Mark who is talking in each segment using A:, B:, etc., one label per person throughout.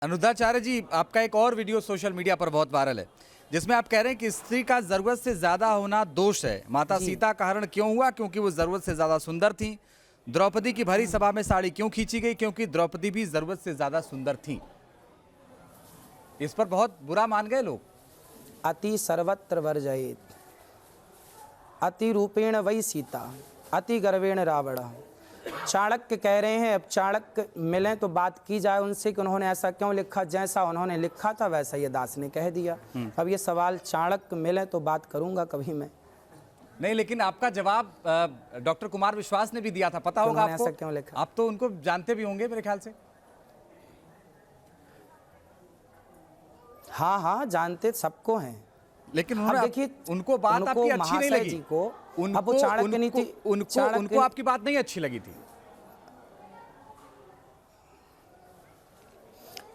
A: अनुराधाचार्य जी, आपका एक और वीडियो सोशल मीडिया पर बहुत वायरल है, जिसमें आप कह रहे हैं कि स्त्री का जरूरत से ज्यादा होना दोष है। माता
B: जी।
A: सीता का हरण क्यों हुआ? क्योंकि वो जरूरत से ज्यादा सुंदर थी। द्रौपदी की भरी सभा में साड़ी क्यों खींची गई? क्योंकि द्रौपदी भी जरूरत से ज्यादा सुंदर थी। इस पर बहुत बुरा मान गए लोग।
B: अति सर्वत्र वर्जयेत, अति रूपेण वही सीता, अति गर्वेण रावण। चाणक्य कह रहे हैं, अब चाणक्य मिलें तो बात की जाए उनसे कि उन्होंने ऐसा क्यों लिखा। जैसा उन्होंने लिखा था वैसा ये दास ने कह दिया। अब ये सवाल चाणक्य मिले तो बात करूंगा कभी मैं।
A: नहीं, लेकिन आपका जवाब डॉक्टर कुमार विश्वास ने भी दिया था, पता होगा आपको।
B: ऐसा क्यों लिखा?
A: आप तो उनको जानते भी होंगे मेरे ख्याल से।
B: हाँ हाँ, जानते सबको हैं,
A: लेकिन
B: अब देखिए
A: उनको बात आपकी अच्छी नहीं लगी।
B: जी को अब वो
A: उनको
B: चाणक्य नीति
A: उनको आपकी बात नहीं अच्छी लगी थी।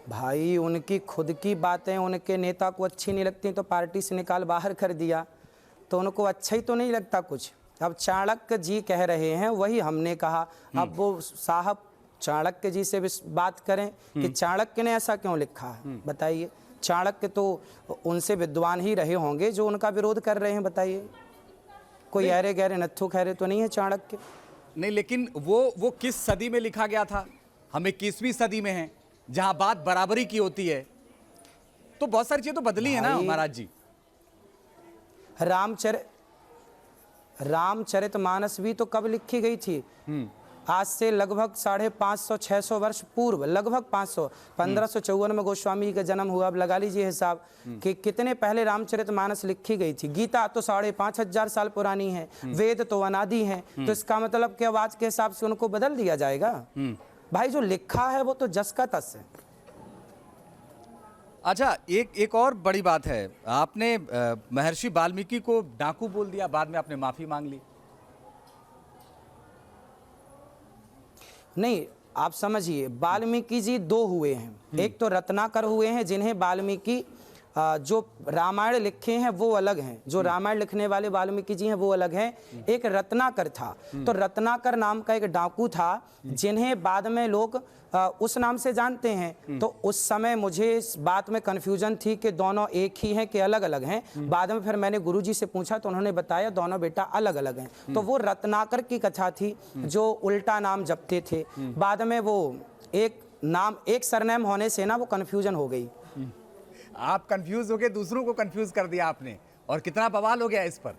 B: भाई उनकी खुद की बातें उनके नेता को अच्छी नहीं लगती तो पार्टी से निकाल बाहर कर दिया, तो उनको अच्छा ही तो नहीं लगता कुछ। अब चाणक्य जी कह रहे हैं वही हमने कहा। अब वो साहब चाणक्य जी से भी बात करें कि चाणक्य ने ऐसा क्यों लिखा है, बताइए। चाणक्य तो उनसे विद्वान ही रहे होंगे जो उनका विरोध कर रहे हैं, बताइए। कोई ऐरे गहरे नत्थु खैरे तो नहीं है चाणक्य।
A: नहीं, लेकिन वो किस सदी में लिखा गया था? हम 21वीं सदी में हैं, जहां बात बराबरी की होती है, तो बहुत सारी चीजें तो बदली है ना महाराज जी।
B: रामचरितमानस भी तो कब लिखी गई थी? आज से लगभग 550-600 वर्ष पूर्व, लगभग 500, 1554 में गोस्वामी जी का जन्म हुआ। अब लगा लीजिए हिसाब कि कितने पहले रामचरितमानस लिखी गई थी। गीता तो 5500 साल पुरानी है, वेद तो अनादि है। तो इसका मतलब कि अब आज के हिसाब से उनको बदल दिया जाएगा? भाई जो लिखा है वो तो जस का तस है।
A: अच्छा, एक और बड़ी बात है, आपने महर्षि वाल्मीकि को डाकू बोल दिया, बाद में आपने माफी मांग ली।
B: नहीं, आप समझिए, वाल्मीकि जी दो हुए हैं। एक तो रत्नाकर हुए हैं जिन्हें वाल्मीकि जो रामायण लिखे हैं वो अलग हैं, जो रामायण लिखने वाले वाल्मीकि जी हैं वो अलग हैं। एक रत्नाकर था, तो रत्नाकर नाम का एक डाकू था जिन्हें बाद में लोग उस नाम से जानते हैं। तो उस समय मुझे इस बात में कन्फ्यूजन थी कि दोनों एक ही हैं कि अलग अलग हैं। बाद में फिर मैंने गुरुजी से पूछा तो उन्होंने बताया दोनों बेटा अलग अलग हैं। तो वो रत्नाकर की कथा थी जो उल्टा नाम जपते थे। बाद में वो एक सरनेम होने से ना वो कन्फ्यूजन हो गई।
A: आप कंफ्यूज हो गए, दूसरों को कंफ्यूज कर दिया आपने, और कितना बवाल हो गया इस पर।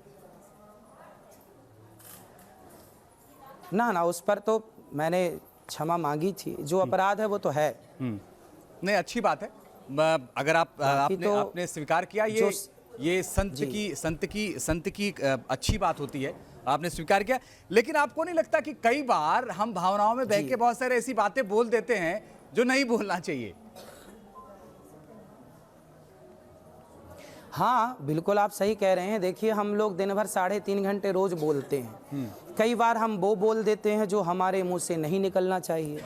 B: ना उस पर तो मैंने क्षमा मांगी थी, जो अपराध है वो तो है।
A: नहीं, अच्छी बात है। अगर आपने स्वीकार किया, ये संत की अच्छी बात होती है, आपने स्वीकार किया। लेकिन आपको नहीं लगता कि कई बार हम भावनाओं में बह के बहुत सारे ऐसी बातें बोल देते हैं जो नहीं बोलना चाहिए?
B: हाँ बिल्कुल, आप सही कह रहे हैं। देखिए, हम लोग दिन भर 3.5 घंटे रोज बोलते हैं। कई बार हम वो बोल देते हैं जो हमारे मुंह से नहीं निकलना चाहिए।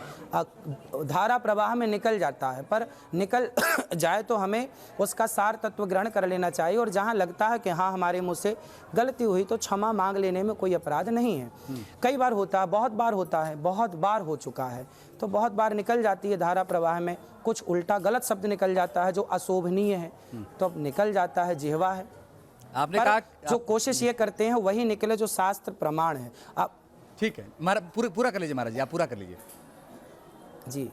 B: धारा प्रवाह में निकल जाता है, पर निकल जाए तो हमें उसका सार तत्व ग्रहण कर लेना चाहिए। और जहाँ लगता है कि हाँ हमारे मुंह से गलती हुई तो क्षमा मांग लेने में कोई अपराध नहीं है। कई बार होता है, बहुत बार होता है, बहुत बार हो चुका है, तो बहुत बार निकल जाती है धारा प्रवाह में। कुछ उल्टा गलत शब्द निकल जाता है जो अशोभनीय है, तो अब निकल जाता है, जिह्वा है।
A: आपने कहा
B: जो कोशिश ये करते हैं वही निकले जो शास्त्र प्रमाण है। आप
A: ठीक है, पूरा कर लीजिए महाराज जी, आप पूरा कर लीजिए
B: जी।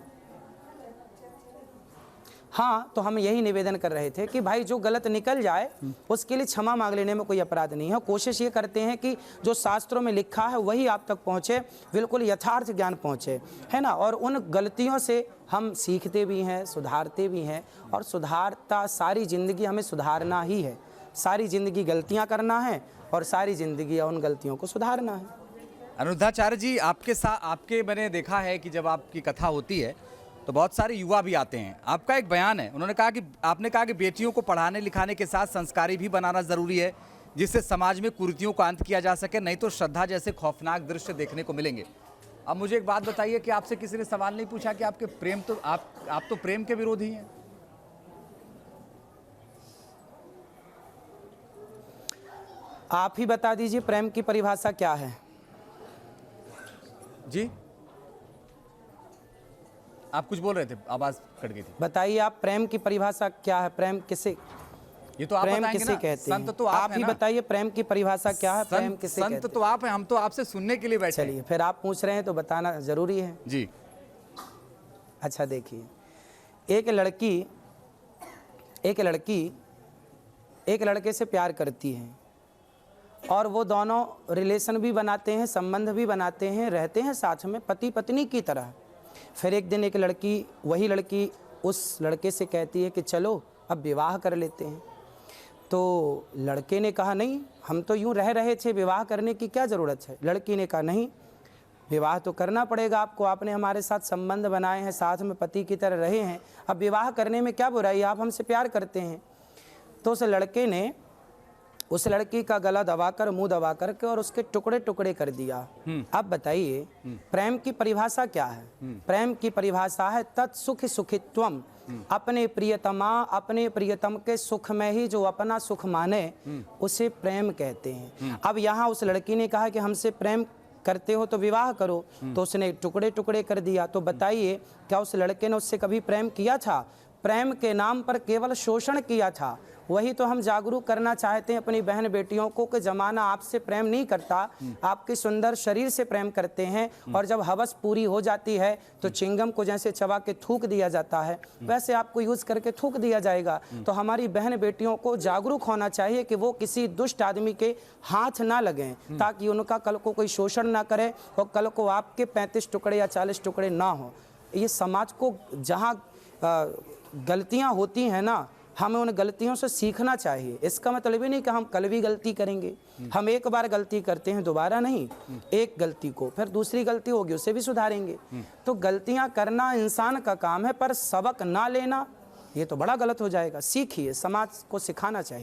B: हाँ, तो हम यही निवेदन कर रहे थे कि भाई जो गलत निकल जाए उसके लिए क्षमा मांग लेने में कोई अपराध नहीं है। कोशिश ये करते हैं कि जो शास्त्रों में लिखा है वही आप तक पहुँचे, बिल्कुल यथार्थ ज्ञान पहुँचे, है ना। और उन गलतियों से हम सीखते भी हैं, सुधारते भी हैं, और सुधारता सारी जिंदगी हमें सुधारना ही है। सारी जिंदगी गलतियां करना है और सारी जिंदगी उन गलतियों को सुधारना है।
A: अनुराधाचार्य जी, आपके मैंने देखा है कि जब आपकी कथा होती है तो बहुत सारे युवा भी आते हैं। आपका एक बयान है, आपने कहा कि बेटियों को पढ़ाने लिखाने के साथ संस्कारी भी बनाना जरूरी है, जिससे समाज में कुरीतियों का अंत किया जा सके, नहीं तो श्रद्धा जैसे खौफनाक दृश्य देखने को मिलेंगे। अब मुझे एक बात बताइए कि आपसे किसी ने सवाल नहीं पूछा कि आपके प्रेम तो आप तो प्रेम के विरोधी हैं?
B: आप ही बता दीजिए प्रेम की परिभाषा क्या है
A: जी? आप कुछ बोल रहे थे, आवाज कट गई थी।
B: बताइए आप, प्रेम की परिभाषा क्या है? प्रेम किसे,
A: ये तो आप
B: प्रेम
A: बताएंगे
B: किसे
A: ना।
B: कहते हैं?
A: संत तो आप
B: ही
A: हैं ना।
B: बताइए प्रेम की परिभाषा क्या है? प्रेम
A: संत
B: किसे
A: संत
B: कहते
A: तो आप हैं, हम तो आपसे सुनने के लिए
B: हैं?
A: बैठे हैं।
B: चलिए, फिर आप पूछ रहे हैं तो बताना जरूरी है।
A: जी।
B: अच्छा देखिए, एक लड़की एक लड़के से प्यार करती है और वो दोनों रिलेशन भी बनाते हैं, संबंध भी बनाते हैं, रहते हैं साथ में पति पत्नी की तरह। फिर एक दिन वही लड़की उस लड़के से कहती है कि चलो अब विवाह कर लेते हैं। तो लड़के ने कहा नहीं, हम तो यूं रह रहे थे, विवाह करने की क्या ज़रूरत है? लड़की ने कहा नहीं, विवाह तो करना पड़ेगा आपको, आपने हमारे साथ संबंध बनाए हैं, साथ में पति की तरह रहे हैं, अब विवाह करने में क्या बुराई, आप हमसे प्यार करते हैं। तो उस लड़के ने उस लड़की का गला दबाकर, मुंह दबा करके और उसके टुकड़े टुकड़े कर दिया। अब बताइए प्रेम की परिभाषा क्या है? प्रेम की परिभाषा है तत्सुख सुखित्वम, अपने प्रियतम के सुख में ही जो अपना सुख माने उसे प्रेम कहते हैं। अब यहाँ उस लड़की ने कहा कि हमसे प्रेम करते हो तो विवाह करो, तो उसने टुकड़े टुकड़े कर दिया। तो बताइए क्या उस लड़के ने उससे कभी प्रेम किया था? प्रेम के नाम पर केवल शोषण किया था। वही तो हम जागरूक करना चाहते हैं अपनी बहन बेटियों को कि जमाना आपसे प्रेम नहीं करता, आपके सुंदर शरीर से प्रेम करते हैं। और जब हवस पूरी हो जाती है तो चिंगम को जैसे चबा के थूक दिया जाता है, वैसे आपको यूज करके थूक दिया जाएगा। तो हमारी बहन बेटियों को जागरूक होना चाहिए कि वो किसी दुष्ट आदमी के हाथ ना लगें, ताकि उनका कल को कोई शोषण ना करे और कल को आपके 35 टुकड़े या 40 टुकड़े ना हो। ये समाज को जहाँ गलतियाँ होती हैं ना, हमें उन गलतियों से सीखना चाहिए। इसका मतलब ही नहीं कि हम कल भी गलती करेंगे। हम एक बार गलती करते हैं, दोबारा नहीं। एक गलती को फिर दूसरी गलती होगी उसे भी सुधारेंगे। तो गलतियां करना इंसान का काम है, पर सबक ना लेना ये तो बड़ा गलत हो जाएगा। सीखिए, समाज को सिखाना चाहिए।